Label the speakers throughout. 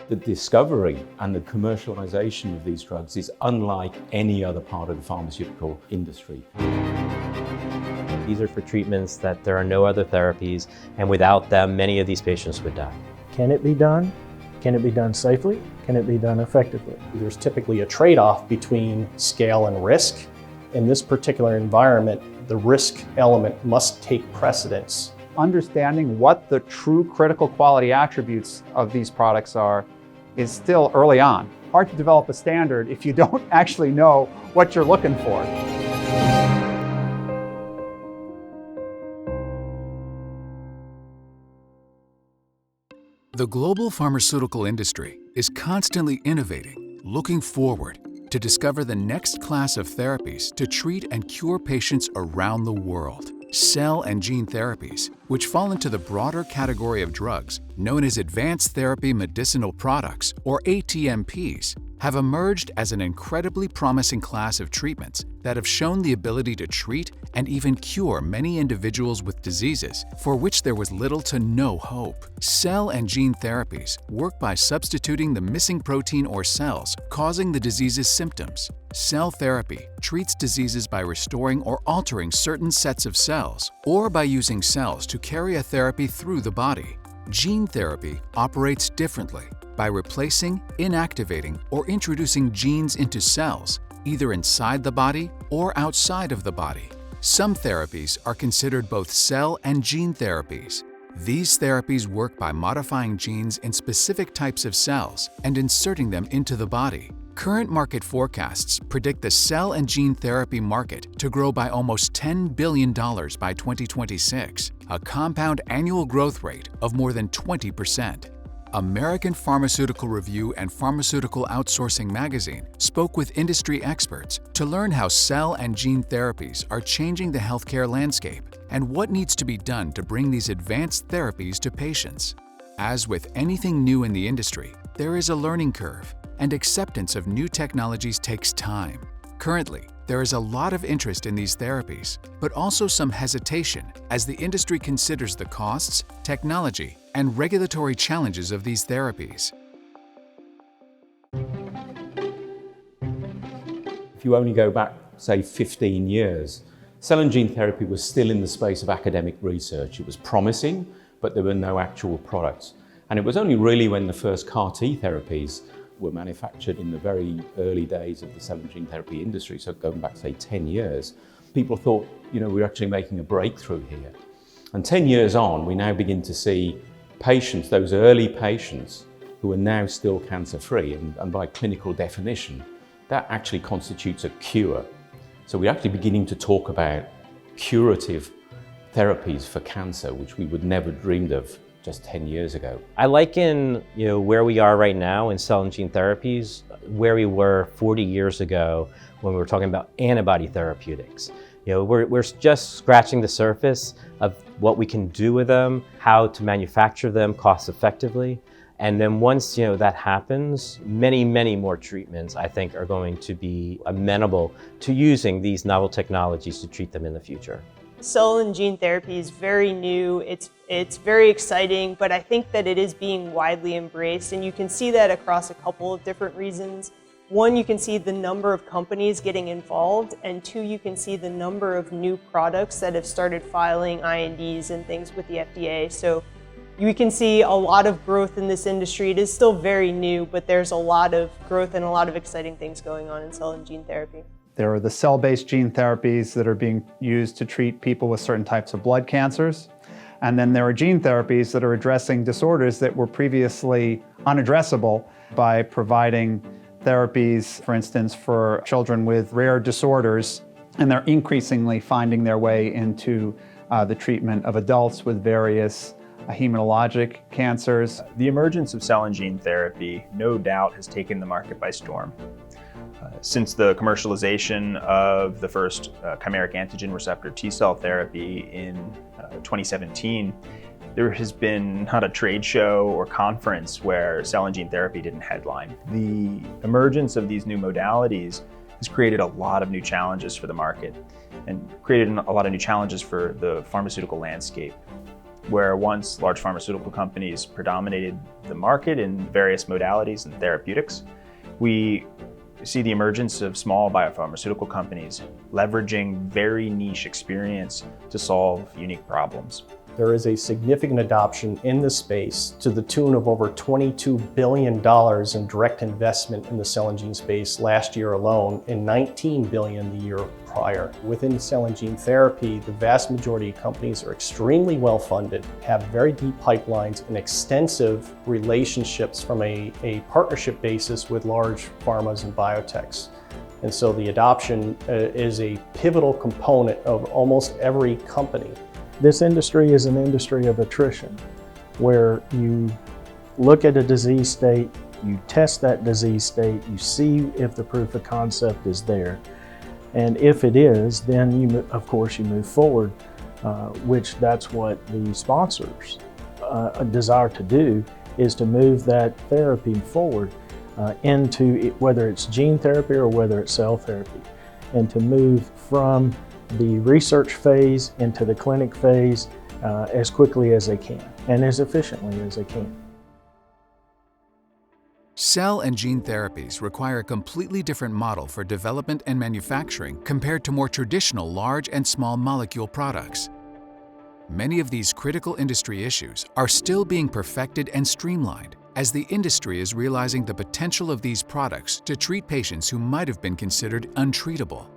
Speaker 1: The discovery and the commercialization of these drugs is unlike any other part of the pharmaceutical industry.
Speaker 2: These are for treatments that there are no other therapies, and without them, many of these patients would die.
Speaker 3: Can it be done? Can it be done safely? Can it be done effectively?
Speaker 4: There's typically a trade-off between scale and risk. In this particular environment, the risk element must take precedence.
Speaker 5: Understanding what the true critical quality attributes of these products are is still early on. Hard to develop a standard if you don't actually know what you're looking for.
Speaker 6: The global pharmaceutical industry is constantly innovating, looking forward to discover the next class of therapies to treat and cure patients around the world. Cell and gene therapies, which fall into the broader category of drugs known as Advanced Therapy Medicinal Products, or ATMPs, have emerged as an incredibly promising class of treatments that have shown the ability to treat and even cure many individuals with diseases for which there was little to no hope. Cell and gene therapies work by substituting the missing protein or cells causing the disease's symptoms. Cell therapy treats diseases by restoring or altering certain sets of cells, or by using cells to carry a therapy through the body. Gene therapy operates differently by replacing, inactivating, or introducing genes into cells, either inside the body or outside of the body. Some therapies are considered both cell and gene therapies. These therapies work by modifying genes in specific types of cells and inserting them into the body. Current market forecasts predict the cell and gene therapy market to grow by almost $10 billion by 2026, a compound annual growth rate of more than 20%. American Pharmaceutical Review and Pharmaceutical Outsourcing magazine spoke with industry experts to learn how cell and gene therapies are changing the healthcare landscape and what needs to be done to bring these advanced therapies to patients. As with anything new in the industry, there is a learning curve, and acceptance of new technologies takes time. Currently, there is a lot of interest in these therapies, but also some hesitation as the industry considers the costs, technology, and regulatory challenges of these therapies.
Speaker 1: If you only go back, say, 15 years, cell and gene therapy was still in the space of academic research. It was promising, but there were no actual products. And it was only really when the first CAR T therapies were manufactured in the very early days of the cell and gene therapy industry, so going back, say, 10 years, people thought, we're actually making a breakthrough here. And 10 years on, we now begin to see patients, those early patients, who are now still cancer-free, and by clinical definition, that actually constitutes a cure. So we're actually beginning to talk about curative therapies for cancer, which we would never dreamed of just 10 years ago.
Speaker 2: I liken, where we are right now in cell and gene therapies, where we were 40 years ago when we were talking about antibody therapeutics. We're just scratching the surface of what we can do with them, how to manufacture them cost effectively. And then once that happens, many, many more treatments, I think, are going to be amenable to using these novel technologies to treat them in the future.
Speaker 7: Cell and gene therapy is very new, it's very exciting, but I think that it is being widely embraced, and you can see that across a couple of different reasons. One, you can see the number of companies getting involved, and two, you can see the number of new products that have started filing INDs and things with the FDA. So you can see a lot of growth in this industry. It is still very new, but there's a lot of growth and a lot of exciting things going on in cell and gene therapy.
Speaker 5: There are the cell-based gene therapies that are being used to treat people with certain types of blood cancers. And then there are gene therapies that are addressing disorders that were previously unaddressable by providing therapies, for instance, for children with rare disorders. And they're increasingly finding their way into the treatment of adults with various hematologic cancers.
Speaker 8: The emergence of cell and gene therapy, no doubt, has taken the market by storm. Since the commercialization of the first chimeric antigen receptor T-cell therapy in 2017, there has been not a trade show or conference where cell and gene therapy didn't headline. The emergence of these new modalities has created a lot of new challenges for the market and created a lot of new challenges for the pharmaceutical landscape. Where once large pharmaceutical companies predominated the market in various modalities and therapeutics, we see the emergence of small biopharmaceutical companies leveraging very niche experience to solve unique problems.
Speaker 4: There is a significant adoption in the space to the tune of over $22 billion in direct investment in the cell and gene space last year alone, and $19 billion the year prior. Within cell and gene therapy, the vast majority of companies are extremely well funded, have very deep pipelines and extensive relationships from a partnership basis with large pharmas and biotechs. And so the adoption is a pivotal component of almost every company.
Speaker 3: This industry is an industry of attrition, where you look at a disease state, you test that disease state, you see if the proof of concept is there. And if it is, then of course you move forward, which that's what the sponsors desire to do, is to move that therapy forward into whether it's gene therapy or whether it's cell therapy, and to move from the research phase into the clinic phase as quickly as they can and as efficiently as they can.
Speaker 6: Cell and gene therapies require a completely different model for development and manufacturing compared to more traditional large and small molecule products. Many of these critical industry issues are still being perfected and streamlined as the industry is realizing the potential of these products to treat patients who might have been considered untreatable.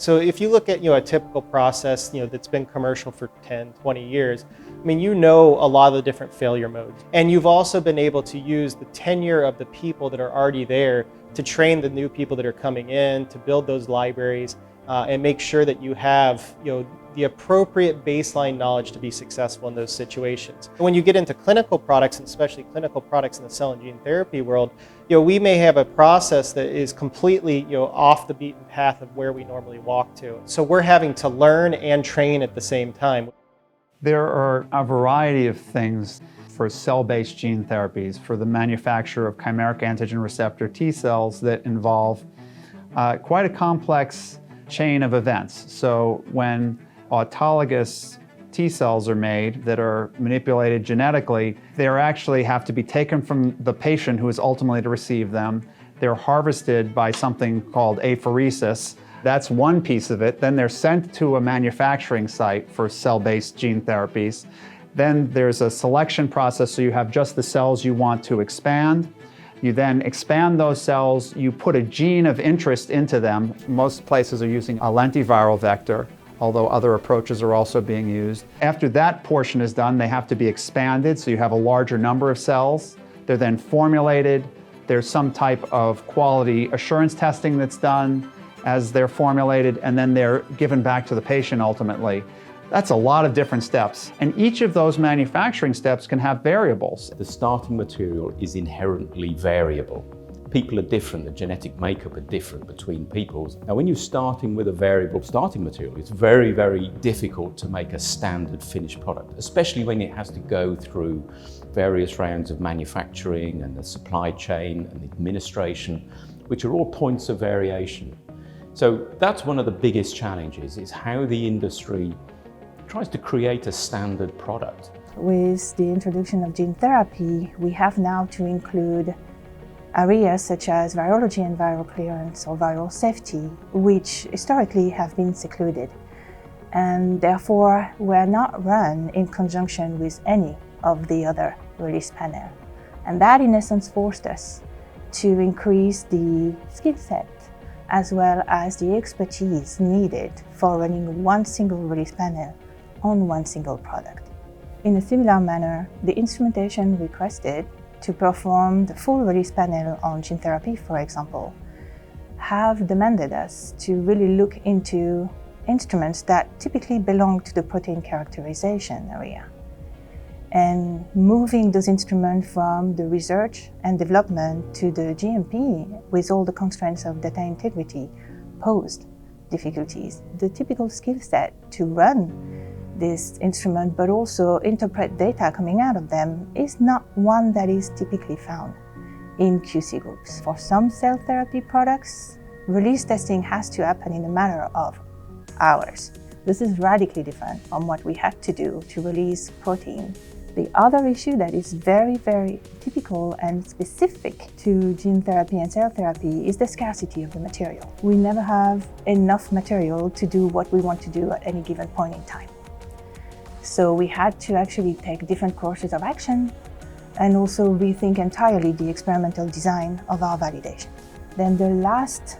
Speaker 9: So if you look at a typical process that's been commercial for 10, 20 years, I mean, a lot of the different failure modes. And you've also been able to use the tenure of the people that are already there to train the new people that are coming in, to build those libraries, and make sure that you have the appropriate baseline knowledge to be successful in those situations. When you get into clinical products, and especially clinical products in the cell and gene therapy world, we may have a process that is completely off the beaten path of where we normally walk to. So we're having to learn and train at the same time.
Speaker 5: There are a variety of things for cell-based gene therapies for the manufacture of chimeric antigen receptor T cells that involve quite a complex chain of events. So when autologous T cells are made that are manipulated genetically, they actually have to be taken from the patient who is ultimately to receive them. They're harvested by something called apheresis. That's one piece of it. Then they're sent to a manufacturing site for cell-based gene therapies. Then there's a selection process, so you have just the cells you want to expand. You then expand those cells, you put a gene of interest into them. Most places are using a lentiviral vector, although other approaches are also being used. After that portion is done, they have to be expanded, so you have a larger number of cells. They're then formulated. There's some type of quality assurance testing that's done as they're formulated, and then they're given back to the patient ultimately. That's a lot of different steps, and each of those manufacturing steps can have variables.
Speaker 1: The starting material is inherently variable. People are different, the genetic makeup are different between peoples. Now when you're starting with a variable starting material, it's very, very difficult to make a standard finished product, especially when it has to go through various rounds of manufacturing and the supply chain and the administration, which are all points of variation. So that's one of the biggest challenges, is how the industry tries to create a standard product.
Speaker 10: With the introduction of gene therapy, we have now to include areas such as virology and viral clearance or viral safety, which historically have been secluded, and therefore were not run in conjunction with any of the other release panel. And that in essence forced us to increase the skill set as well as the expertise needed for running one single release panel on one single product. In a similar manner, the instrumentation requested to perform the full release panel on gene therapy, for example, have demanded us to really look into instruments that typically belong to the protein characterization area. And moving those instruments from the research and development to the GMP with all the constraints of data integrity posed difficulties. The typical skill set to run this instrument but also interpret data coming out of them is not one that is typically found in QC groups. For some cell therapy products, release testing has to happen in a matter of hours, This is radically different from what we had to do to release protein. The other issue that is very, very typical and specific to gene therapy and cell therapy is the scarcity of the material. We never have enough material to do what we want to do at any given point in time. So we had to actually take different courses of action and also rethink entirely the experimental design of our validation. Then the last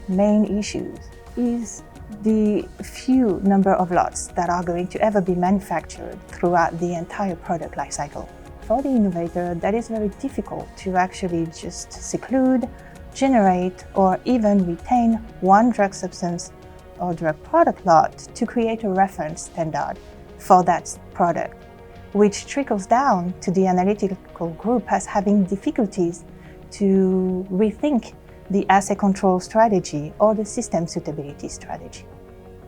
Speaker 10: main issue is the few number of lots that are going to ever be manufactured throughout the entire product lifecycle. For the innovator, that is very difficult to actually just seclude, generate, or even retain one drug substance or drug product lot to create a reference standard for that product, which trickles down to the analytical group as having difficulties to rethink the assay control strategy or the system suitability strategy.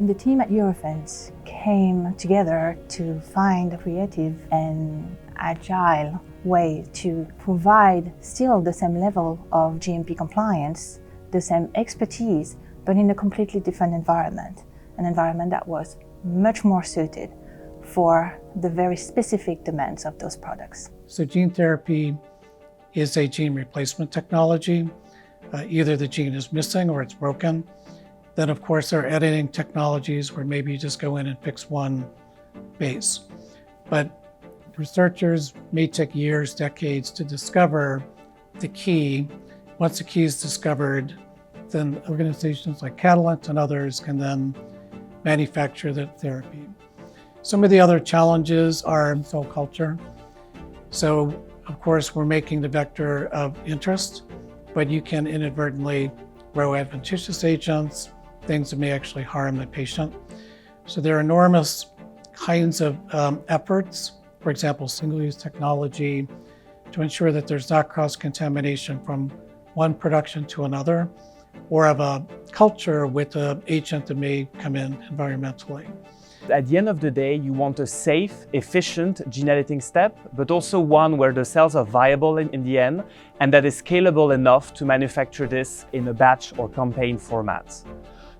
Speaker 10: The team at Eurofins came together to find a creative and agile way to provide still the same level of GMP compliance, the same expertise, but in a completely different environment, an environment that was much more suited for the very specific demands of those products.
Speaker 11: So gene therapy is a gene replacement technology. Either the gene is missing or it's broken. Then of course there are editing technologies where maybe you just go in and fix one base. But researchers may take years, decades to discover the key. Once the key is discovered, then organizations like Catalent and others can then manufacture the therapy. Some of the other challenges are cell culture. So of course we're making the vector of interest, but you can inadvertently grow adventitious agents, things that may actually harm the patient. So there are enormous kinds of efforts, for example, single-use technology, to ensure that there's not cross-contamination from one production to another, or of a culture with an agent that may come in environmentally.
Speaker 12: At the end of the day, you want a safe, efficient gene editing step, but also one where the cells are viable in the end, and that is scalable enough to manufacture this in a batch or campaign format.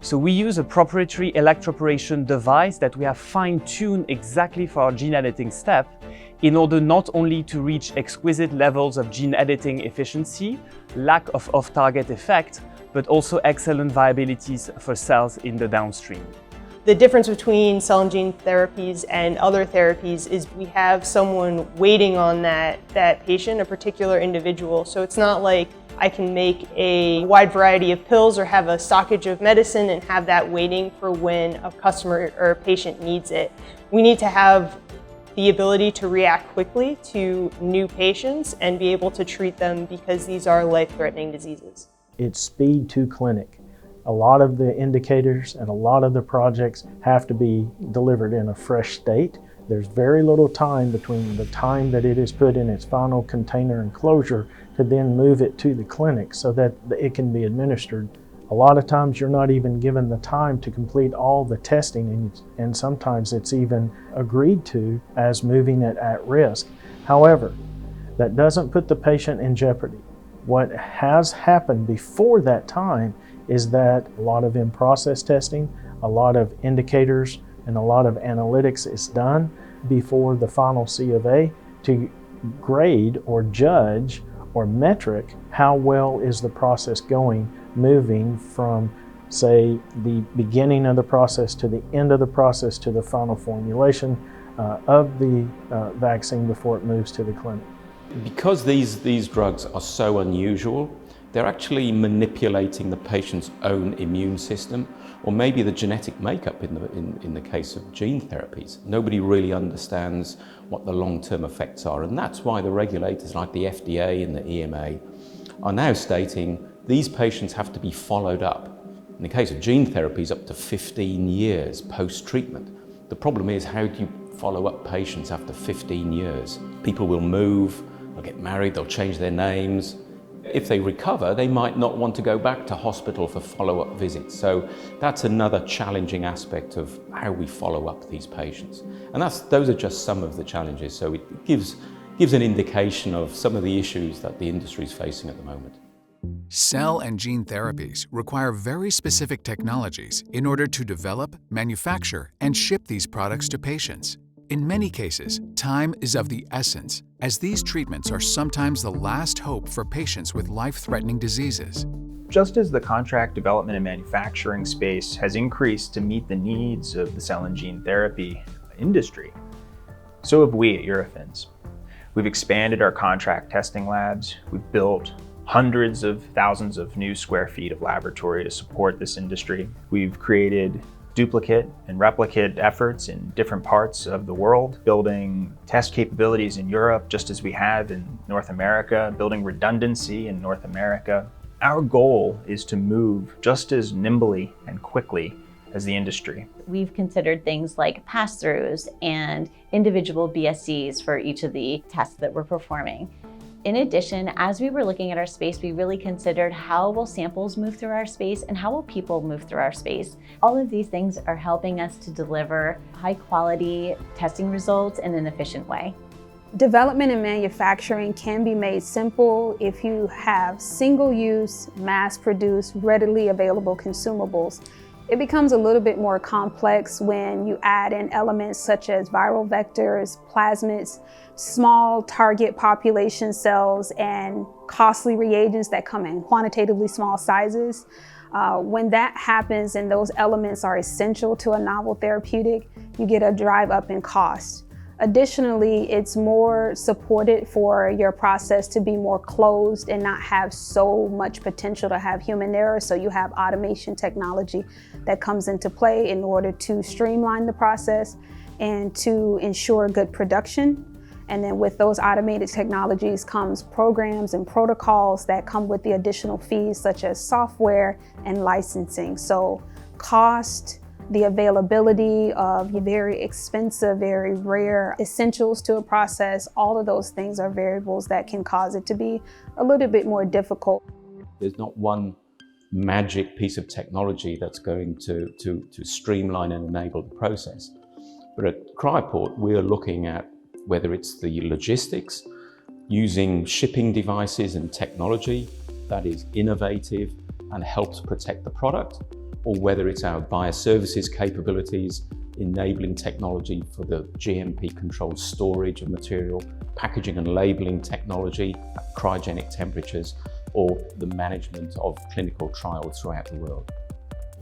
Speaker 12: So we use a proprietary electroporation device that we have fine-tuned exactly for our gene editing step in order not only to reach exquisite levels of gene editing efficiency, lack of off-target effect, but also excellent viabilities for cells in the downstream.
Speaker 7: The difference between cell and gene therapies and other therapies is we have someone waiting on that patient, a particular individual. So it's not like I can make a wide variety of pills or have a stockage of medicine and have that waiting for when a customer or a patient needs it. We need to have the ability to react quickly to new patients and be able to treat them because these are life-threatening diseases.
Speaker 3: It's speed to clinic. A lot of the indicators and a lot of the projects have to be delivered in a fresh state. There's very little time between the time that it is put in its final container enclosure to then move it to the clinic so that it can be administered. A lot of times you're not even given the time to complete all the testing, and sometimes it's even agreed to as moving it at risk. However, that doesn't put the patient in jeopardy. What has happened before that time is that a lot of in-process testing, a lot of indicators, and a lot of analytics is done before the final C of A to grade or judge or metric how well is the process going, moving from, say, the beginning of the process to the end of the process to the final formulation of the vaccine before it moves to the clinic.
Speaker 1: Because these drugs are so unusual, they're actually manipulating the patient's own immune system, or maybe the genetic makeup in the case of gene therapies. Nobody really understands what the long-term effects are, and that's why the regulators like the FDA and the EMA are now stating these patients have to be followed up. In the case of gene therapies, up to 15 years post-treatment. The problem is, how do you follow up patients after 15 years? People will move, they'll get married, they'll change their names. If they recover, they might not want to go back to hospital for follow-up visits. So that's another challenging aspect of how we follow up these patients. And those are just some of the challenges. So it gives an indication of some of the issues that the industry is facing at the moment.
Speaker 6: Cell and gene therapies require very specific technologies in order to develop, manufacture, and ship these products to patients. In many cases, time is of the essence, as these treatments are sometimes the last hope for patients with life-threatening diseases.
Speaker 8: Just as the contract development and manufacturing space has increased to meet the needs of the cell and gene therapy industry, so have we at Eurofins. We've expanded our contract testing labs. We've built hundreds of thousands of new square feet of laboratory to support this industry. We've created duplicate and replicate efforts in different parts of the world, building test capabilities in Europe just as we have in North America, building redundancy in North America. Our goal is to move just as nimbly and quickly as the industry.
Speaker 13: We've considered things like pass-throughs and individual BSCs for each of the tests that we're performing. In addition, as we were looking at our space, we really considered how will samples move through our space and how will people move through our space. All of these things are helping us to deliver high quality testing results in an efficient way.
Speaker 14: Development and manufacturing can be made simple if you have single-use, mass-produced, readily available consumables. It becomes a little bit more complex when you add in elements such as viral vectors, plasmids, small target population cells, and costly reagents that come in quantitatively small sizes. When that happens and those elements are essential to a novel therapeutic, you get a drive up in cost. Additionally, it's more supported for your process to be more closed and not have so much potential to have human error. So you have automation technology that comes into play in order to streamline the process and to ensure good production. And then with those automated technologies comes programs and protocols that come with the additional fees such as software and licensing. So cost, the availability of very expensive, very rare essentials to a process, all of those things are variables that can cause it to be a little bit more difficult.
Speaker 1: There's not one magic piece of technology that's going to streamline and enable the process. But at Cryoport, we are looking at whether it's the logistics, using shipping devices and technology that is innovative and helps protect the product, or whether it's our bioservices capabilities, enabling technology for the GMP controlled storage of material, packaging and labeling technology at cryogenic temperatures, or the management of clinical trials throughout the world.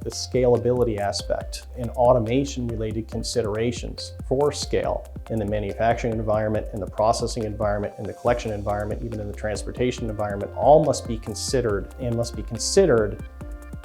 Speaker 4: The scalability aspect and automation related considerations for scale in the manufacturing environment, in the processing environment, in the collection environment, even in the transportation environment, all must be considered and must be considered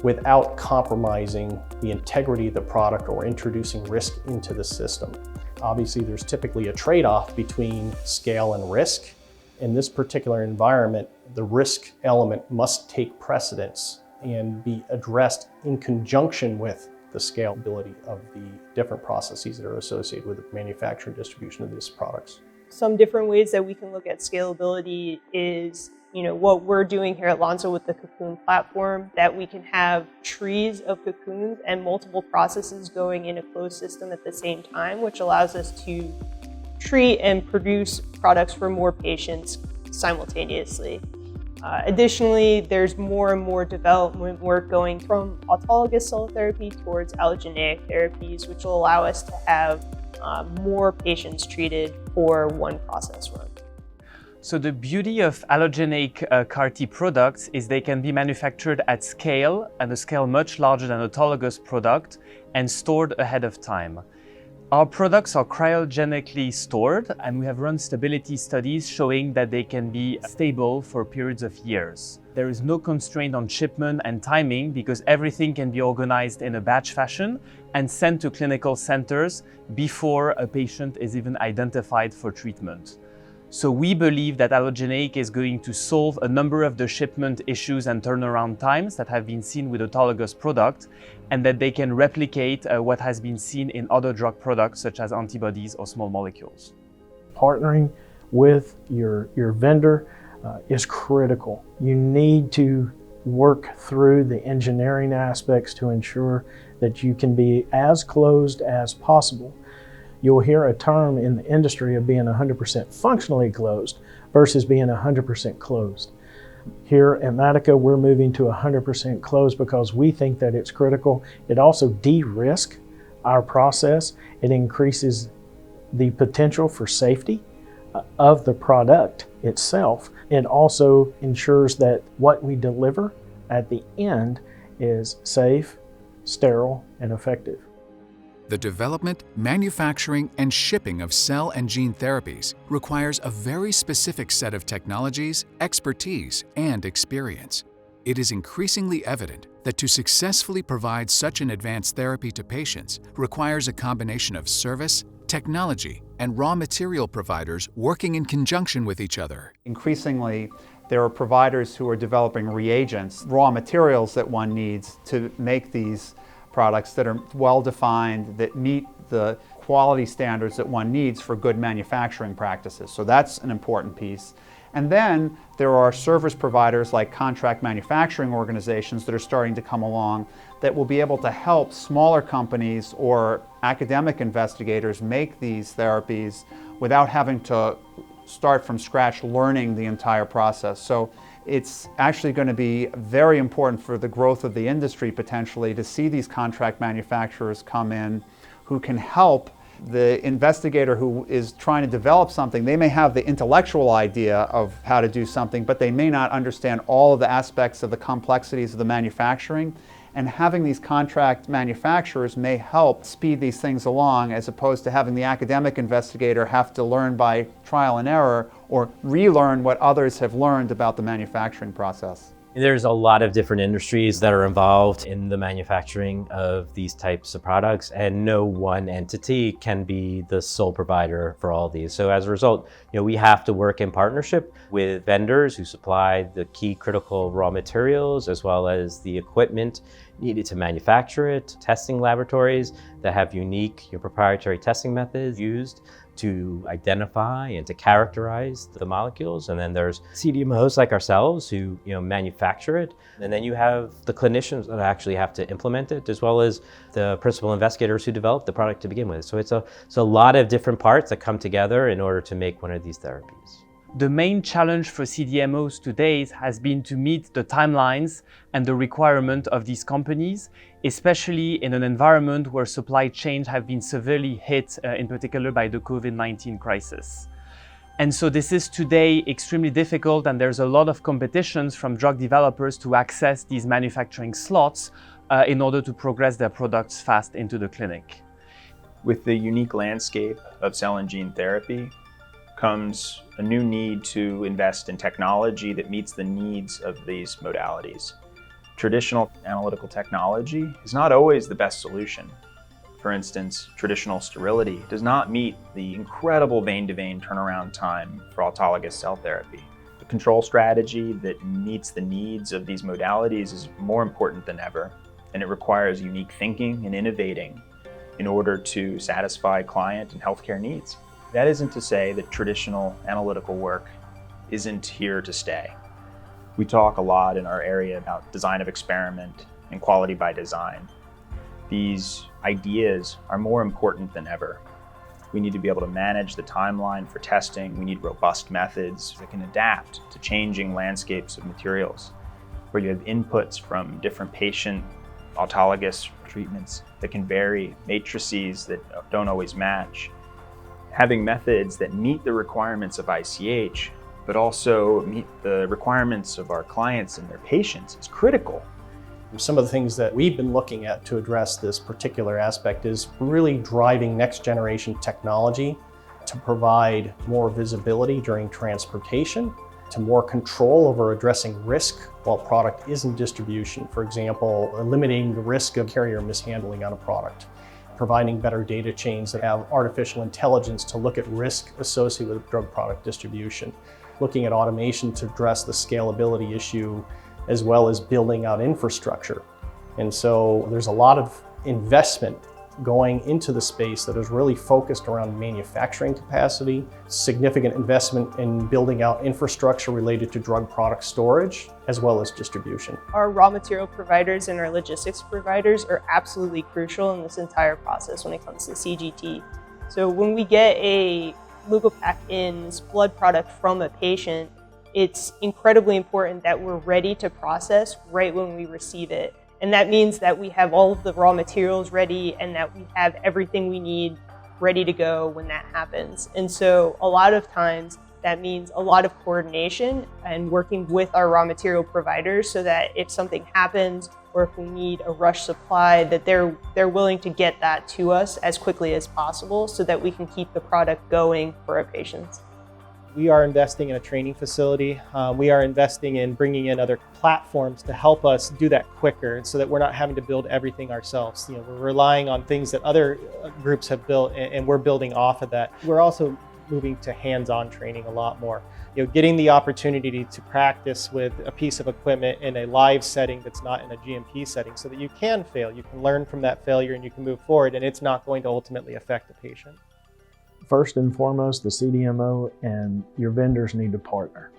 Speaker 4: without compromising the integrity of the product or introducing risk into the system. Obviously, there's typically a trade-off between scale and risk. In this particular environment, the risk element must take precedence and be addressed in conjunction with the scalability of the different processes that are associated with the manufacture and distribution of these products.
Speaker 7: Some different ways that we can look at scalability is what we're doing here at Lonza with the Cocoon platform, that we can have trees of cocoons and multiple processes going in a closed system at the same time, which allows us to treat and produce products for more patients simultaneously. Additionally, there's more and more development work going from autologous cell therapy towards allogeneic therapies, which will allow us to have more patients treated for one process run.
Speaker 12: So the beauty of allogeneic CAR-T products is they can be manufactured at scale, and a scale much larger than autologous product, and stored ahead of time. Our products are cryogenically stored, and we have run stability studies showing that they can be stable for periods of years. There is no constraint on shipment and timing because everything can be organized in a batch fashion and sent to clinical centers before a patient is even identified for treatment. So we believe that allogeneic is going to solve a number of the shipment issues and turnaround times that have been seen with autologous product, and that they can replicate what has been seen in other drug products such as antibodies or small molecules.
Speaker 3: Partnering with your vendor is critical. You need to work through the engineering aspects to ensure that you can be as closed as possible. You'll hear a term in the industry of being 100% functionally closed versus being 100% closed. Here at Medica, we're moving to 100% close because we think that it's critical. It also de-risks our process. It increases the potential for safety of the product itself. It also ensures that what we deliver at the end is safe, sterile, and effective.
Speaker 6: The development, manufacturing, and shipping of cell and gene therapies requires a very specific set of technologies, expertise, and experience. It is increasingly evident that to successfully provide such an advanced therapy to patients requires a combination of service, technology, and raw material providers working in conjunction with each other.
Speaker 5: Increasingly, there are providers who are developing reagents, raw materials that one needs to make these products that are well-defined, that meet the quality standards that one needs for good manufacturing practices. So that's an important piece. And then there are service providers like contract manufacturing organizations that are starting to come along that will be able to help smaller companies or academic investigators make these therapies without having to start from scratch learning the entire process. So it's actually going to be very important for the growth of the industry potentially to see these contract manufacturers come in who can help the investigator who is trying to develop something. They may have the intellectual idea of how to do something, but they may not understand all of the aspects of the complexities of the manufacturing. And having these contract manufacturers may help speed these things along, as opposed to having the academic investigator have to learn by trial and error or relearn what others have learned about the manufacturing process.
Speaker 2: There's a lot of different industries that are involved in the manufacturing of these types of products, and no one entity can be the sole provider for all of these. So as a result, we have to work in partnership with vendors who supply the key critical raw materials as well as the equipment needed to manufacture it, testing laboratories that have unique proprietary testing methods used to identify and to characterize the molecules. And then there's CDMOs like ourselves who manufacture it. And then you have the clinicians that actually have to implement it, as well as the principal investigators who develop the product to begin with. So it's a lot of different parts that come together in order to make one of these therapies.
Speaker 12: The main challenge for CDMOs today has been to meet the timelines and the requirement of these companies, especially in an environment where supply chains have been severely hit, in particular by the COVID-19 crisis. And so this is today extremely difficult, and there's a lot of competitions from drug developers to access these manufacturing slots in order to progress their products fast into the clinic.
Speaker 8: With the unique landscape of cell and gene therapy comes a new need to invest in technology that meets the needs of these modalities. Traditional analytical technology is not always the best solution. For instance, traditional sterility does not meet the incredible vein-to-vein turnaround time for autologous cell therapy. The control strategy that meets the needs of these modalities is more important than ever, and it requires unique thinking and innovating in order to satisfy client and healthcare needs. That isn't to say that traditional analytical work isn't here to stay. We talk a lot in our area about design of experiment and quality by design. These ideas are more important than ever. We need to be able to manage the timeline for testing. We need robust methods that can adapt to changing landscapes of materials, where you have inputs from different patient autologous treatments that can vary, matrices that don't always match. Having methods that meet the requirements of ICH, but also meet the requirements of our clients and their patients is critical.
Speaker 4: Some of the things that we've been looking at to address this particular aspect is really driving next generation technology to provide more visibility during transportation, to more control over addressing risk while product is in distribution. For example, eliminating the risk of carrier mishandling on a product, providing better data chains that have artificial intelligence to look at risk associated with drug product distribution, looking at automation to address the scalability issue, as well as building out infrastructure. And so there's a lot of investment going into the space that is really focused around manufacturing capacity, significant investment in building out infrastructure related to drug product storage, as well as distribution.
Speaker 7: Our raw material providers and our logistics providers are absolutely crucial in this entire process when it comes to CGT. So when we get a leukopakins blood product from a patient, it's incredibly important that we're ready to process right when we receive it. And that means that we have all of the raw materials ready and that we have everything we need ready to go when that happens. And so a lot of times that means a lot of coordination and working with our raw material providers so that if something happens or if we need a rush supply, that they're willing to get that to us as quickly as possible so that we can keep the product going for our patients.
Speaker 9: We are investing in a training facility. We are investing in bringing in other platforms to help us do that quicker so that we're not having to build everything ourselves. We're relying on things that other groups have built and we're building off of that. We're also moving to hands-on training a lot more. Getting the opportunity to practice with a piece of equipment in a live setting that's not in a GMP setting so that you can fail, you can learn from that failure and you can move forward and it's not going to ultimately affect the patient.
Speaker 3: First and foremost, the CDMO and your vendors need to partner.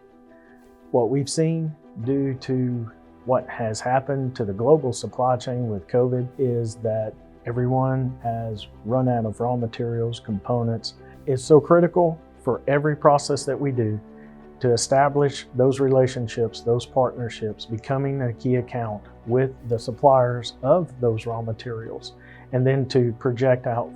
Speaker 3: What we've seen due to what has happened to the global supply chain with COVID is that everyone has run out of raw materials, components. It's so critical for every process that we do to establish those relationships, those partnerships, becoming a key account with the suppliers of those raw materials, and then to project out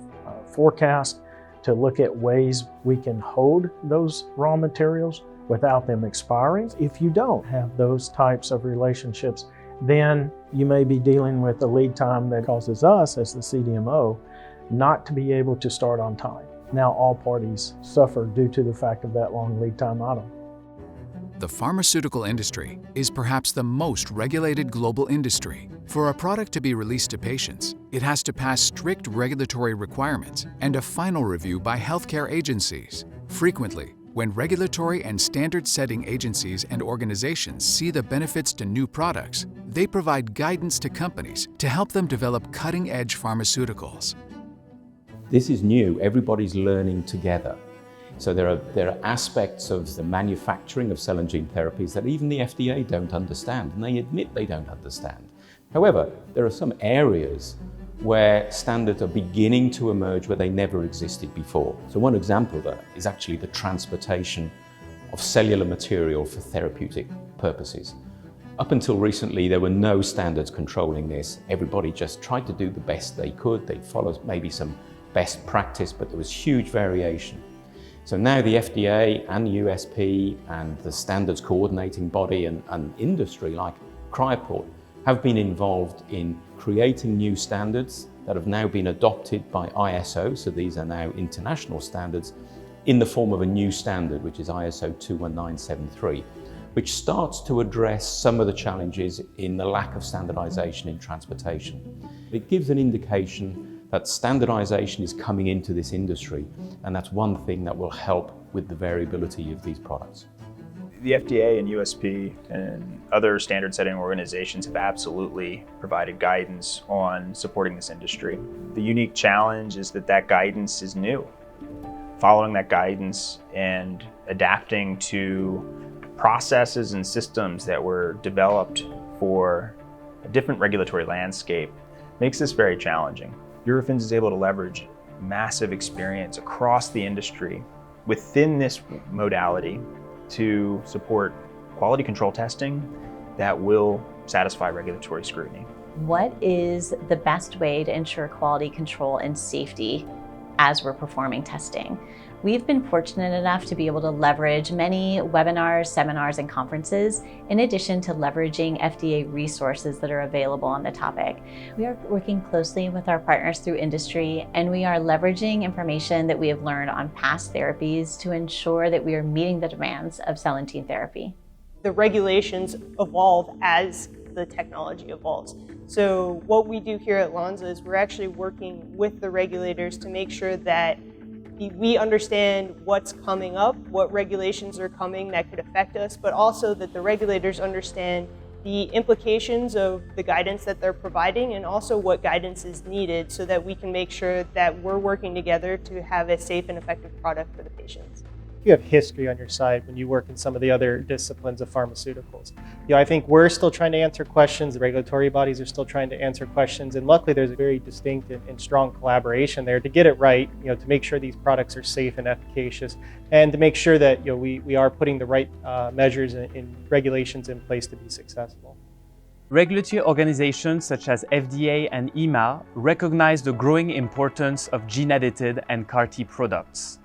Speaker 3: forecast, to look at ways we can hold those raw materials without them expiring. If you don't have those types of relationships, then you may be dealing with a lead time that causes us as the CDMO not to be able to start on time. Now all parties suffer due to the fact of that long lead time item.
Speaker 6: The pharmaceutical industry is perhaps the most regulated global industry. For a product to be released to patients, it has to pass strict regulatory requirements and a final review by healthcare agencies. Frequently, when regulatory and standard-setting agencies and organizations see the benefits to new products, they provide guidance to companies to help them develop cutting-edge pharmaceuticals.
Speaker 1: This is new. Everybody's learning together. So there are aspects of the manufacturing of cell and gene therapies that even the FDA don't understand, and they admit they don't understand. However, there are some areas where standards are beginning to emerge where they never existed before. So one example of that is actually the transportation of cellular material for therapeutic purposes. Up until recently, there were no standards controlling this. Everybody just tried to do the best they could. They followed maybe some best practice, but there was huge variation. So now the FDA and USP and the standards coordinating body and industry like Cryoport have been involved in creating new standards that have now been adopted by ISO, so these are now international standards, in the form of a new standard, which is ISO 21973, which starts to address some of the challenges in the lack of standardization in transportation. It gives an indication that standardization is coming into this industry, and that's one thing that will help with the variability of these products.
Speaker 8: The FDA and USP and other standard-setting organizations have absolutely provided guidance on supporting this industry. The unique challenge is that guidance is new. Following that guidance and adapting to processes and systems that were developed for a different regulatory landscape makes this very challenging. Eurofins is able to leverage massive experience across the industry within this modality to support quality control testing that will satisfy regulatory scrutiny.
Speaker 13: What is the best way to ensure quality control and safety as we're performing testing? We've been fortunate enough to be able to leverage many webinars, seminars, and conferences, in addition to leveraging FDA resources that are available on the topic. We are working closely with our partners through industry, and we are leveraging information that we have learned on past therapies to ensure that we are meeting the demands of cell and gene therapy.
Speaker 7: The regulations evolve as the technology evolves. So what we do here at Lonza is we're actually working with the regulators to make sure that we understand what's coming up, what regulations are coming that could affect us, but also that the regulators understand the implications of the guidance that they're providing and also what guidance is needed so that we can make sure that we're working together to have a safe and effective product for the patients.
Speaker 9: you have history on your side when you work in some of the other disciplines of pharmaceuticals. I think we're still trying to answer questions, the regulatory bodies are still trying to answer questions, and luckily there's a very distinct and strong collaboration there to get it right, to make sure these products are safe and efficacious, and to make sure that we are putting the right measures and regulations in place to be successful.
Speaker 12: Regulatory organizations such as FDA and EMA recognize the growing importance of gene-edited and CAR-T products.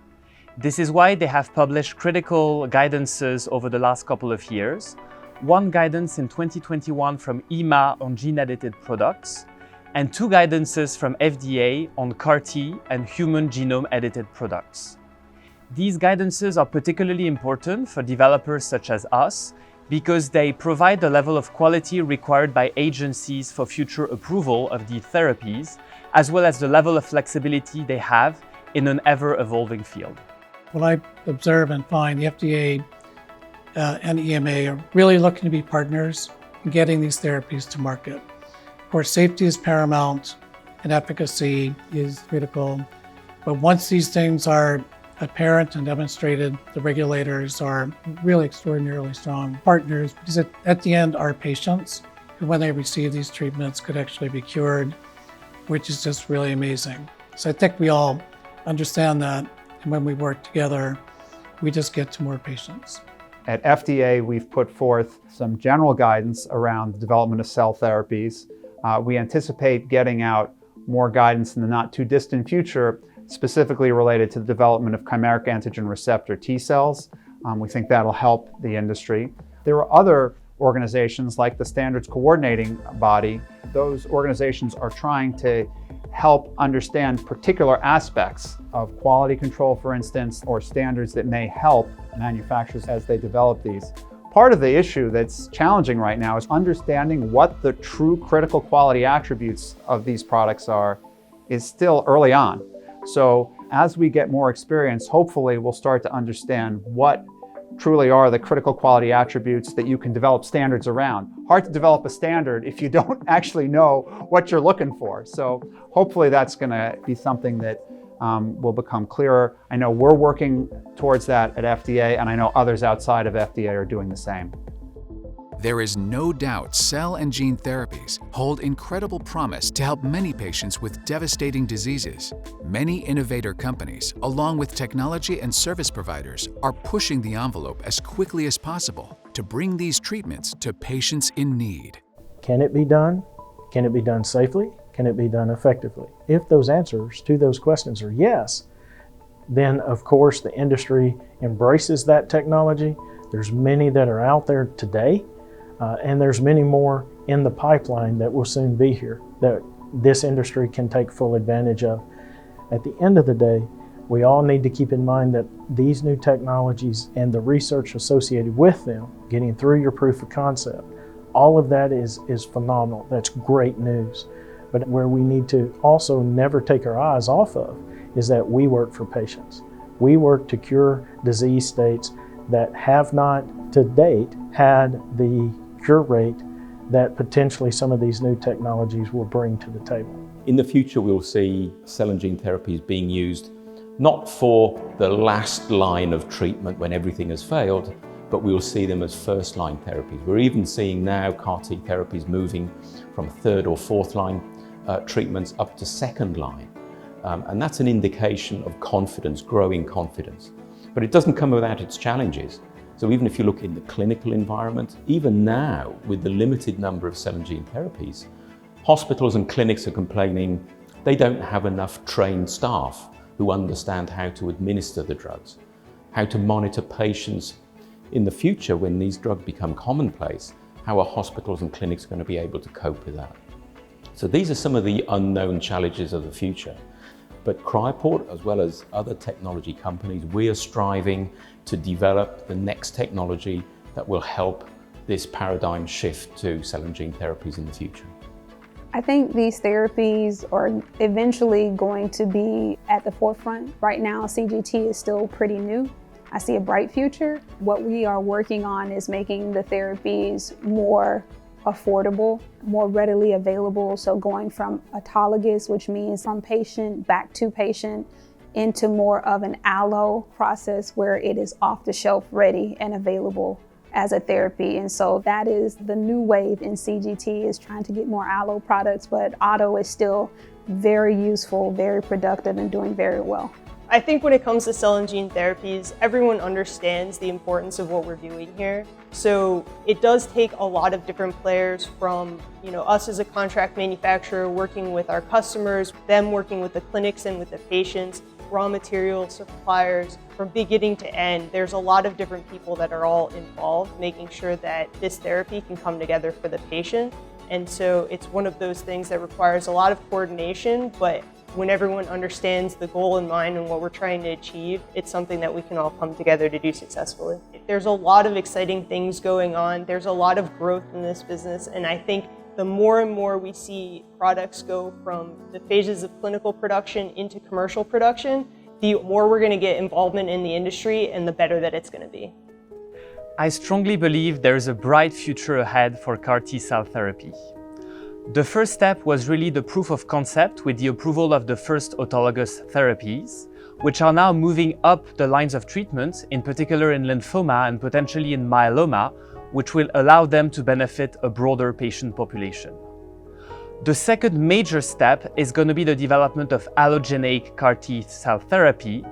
Speaker 12: This is why they have published critical guidances over the last couple of years. One guidance in 2021 from EMA on gene-edited products, and 2 guidances from FDA on CAR-T and human genome-edited products. These guidances are particularly important for developers such as us because they provide the level of quality required by agencies for future approval of the therapies, as well as the level of flexibility they have in an ever-evolving field.
Speaker 11: What I observe and find, the FDA and EMA are really looking to be partners in getting these therapies to market. Of course, safety is paramount and efficacy is critical, but once these things are apparent and demonstrated, the regulators are really extraordinarily strong partners because at the end are patients who, when they receive these treatments, could actually be cured, which is just really amazing. So I think we all understand that, and when we work together, we just get to more patients.
Speaker 5: At FDA, we've put forth some general guidance around the development of cell therapies. We anticipate getting out more guidance in the not too distant future, specifically related to the development of chimeric antigen receptor T cells. We think that'll help the industry. There are other organizations like the Standards Coordinating Body. Those organizations are trying to help understand particular aspects of quality control, for instance, or standards that may help manufacturers as they develop these. Part of the issue that's challenging right now is understanding what the true critical quality attributes of these products are is still early on. So as we get more experience, hopefully we'll start to understand what truly are the critical quality attributes that you can develop standards around. Hard to develop a standard if you don't actually know what you're looking for. So hopefully that's going to be something that will become clearer. I know we're working towards that at FDA, and I know others outside of FDA are doing the same.
Speaker 6: There is no doubt cell and gene therapies hold incredible promise to help many patients with devastating diseases. Many innovator companies, along with technology and service providers, are pushing the envelope as quickly as possible to bring these treatments to patients in need.
Speaker 3: Can it be done? Can it be done safely? Can it be done effectively? If those answers to those questions are yes, then of course the industry embraces that technology. There's many that are out there today. And there's many more in the pipeline that will soon be here that this industry can take full advantage of. At the end of the day, we all need to keep in mind that these new technologies and the research associated with them, getting through your proof of concept, all of that is phenomenal. That's great news. But where we need to also never take our eyes off of is that we work for patients. We work to cure disease states that have not to date had the cure rate that potentially some of these new technologies will bring to the table.
Speaker 1: In the future, we'll see cell and gene therapies being used not for the last line of treatment when everything has failed, but we'll see them as first-line therapies. We're even seeing now CAR-T therapies moving from third or fourth line treatments up to second line. And that's an indication of confidence, growing confidence. But it doesn't come without its challenges. So even if you look in the clinical environment, even now with the limited number of cell and gene therapies, hospitals and clinics are complaining they don't have enough trained staff who understand how to administer the drugs, how to monitor patients in the future when these drugs become commonplace, how are hospitals and clinics going to be able to cope with that? So these are some of the unknown challenges of the future. But Cryoport, as well as other technology companies, we are striving to develop the next technology that will help this paradigm shift to cell and gene therapies in the future.
Speaker 14: I think these therapies are eventually going to be at the forefront. Right now, CGT is still pretty new. I see a bright future. What we are working on is making the therapies more affordable, more readily available. So going from autologous, which means from patient back to patient, into more of an allo process where it is off the shelf ready and available as a therapy. And so that is the new wave in CGT, is trying to get more allo products, but auto is still very useful, very productive, and doing very well.
Speaker 7: I think when it comes to cell and gene therapies, everyone understands the importance of what we're doing here. So it does take a lot of different players, from us as a contract manufacturer working with our customers, them working with the clinics and with the patients, raw material suppliers, from beginning to end. There's a lot of different people that are all involved, making sure that this therapy can come together for the patient. And so it's one of those things that requires a lot of coordination, but when everyone understands the goal in mind and what we're trying to achieve, it's something that we can all come together to do successfully. There's a lot of exciting things going on. There's a lot of growth in this business, and I think the more and more we see products go from the phases of clinical production into commercial production, the more we're going to get involvement in the industry and the better that it's going to be.
Speaker 12: I strongly believe there is a bright future ahead for CAR T-cell therapy. The first step was really the proof of concept with the approval of the first autologous therapies, which are now moving up the lines of treatment, in particular in lymphoma and potentially in myeloma, which will allow them to benefit a broader patient population. The second major step is going to be the development of allogeneic CAR T-cell therapy,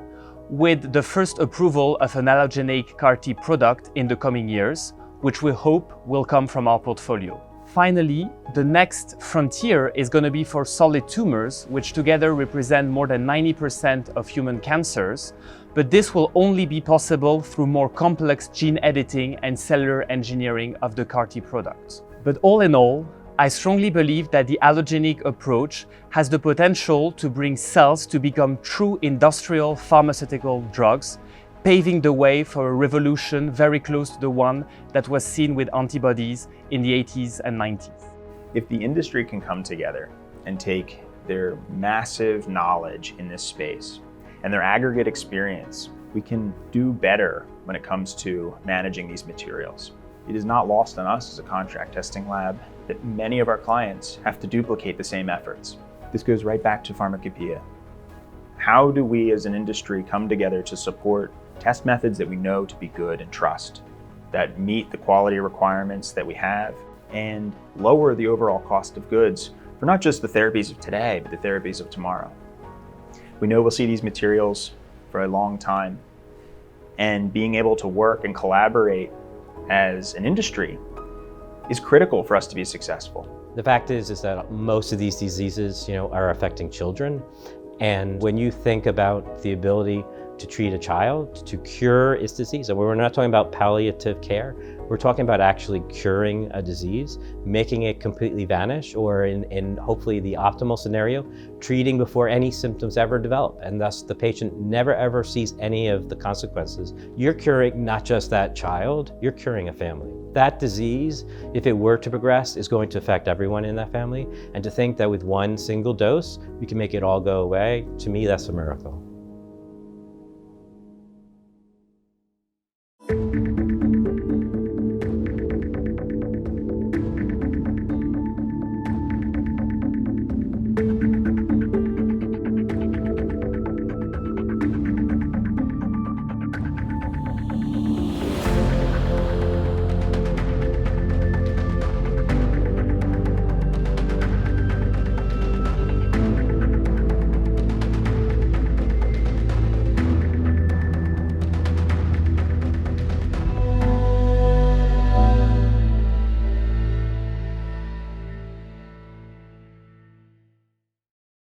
Speaker 12: with the first approval of an allogeneic CAR T product in the coming years, which we hope will come from our portfolio. Finally, the next frontier is going to be for solid tumors, which together represent more than 90% of human cancers, but this will only be possible through more complex gene editing and cellular engineering of the CAR T product. But all in all, I strongly believe that the allogeneic approach has the potential to bring cells to become true industrial pharmaceutical drugs, paving the way for a revolution very close to the one that was seen with antibodies in the 80s and 90s.
Speaker 8: If the industry can come together and take their massive knowledge in this space and their aggregate experience, we can do better when it comes to managing these materials. It is not lost on us as a contract testing lab that many of our clients have to duplicate the same efforts. This goes right back to pharmacopoeia. How do we as an industry come together to support test methods that we know to be good and trust, that meet the quality requirements that we have, and lower the overall cost of goods for not just the therapies of today, but the therapies of tomorrow? We know we'll see these materials for a long time, and being able to work and collaborate as an industry is critical for us to be successful.
Speaker 2: The fact is that most of these diseases, are affecting children. And when you think about the ability to treat a child, to cure its disease, and we're not talking about palliative care, we're talking about actually curing a disease, making it completely vanish, or in hopefully the optimal scenario, treating before any symptoms ever develop, and thus the patient never ever sees any of the consequences. You're curing not just that child, you're curing a family. That disease, if it were to progress, is going to affect everyone in that family, and to think that with one single dose, we can make it all go away, to me, that's a miracle.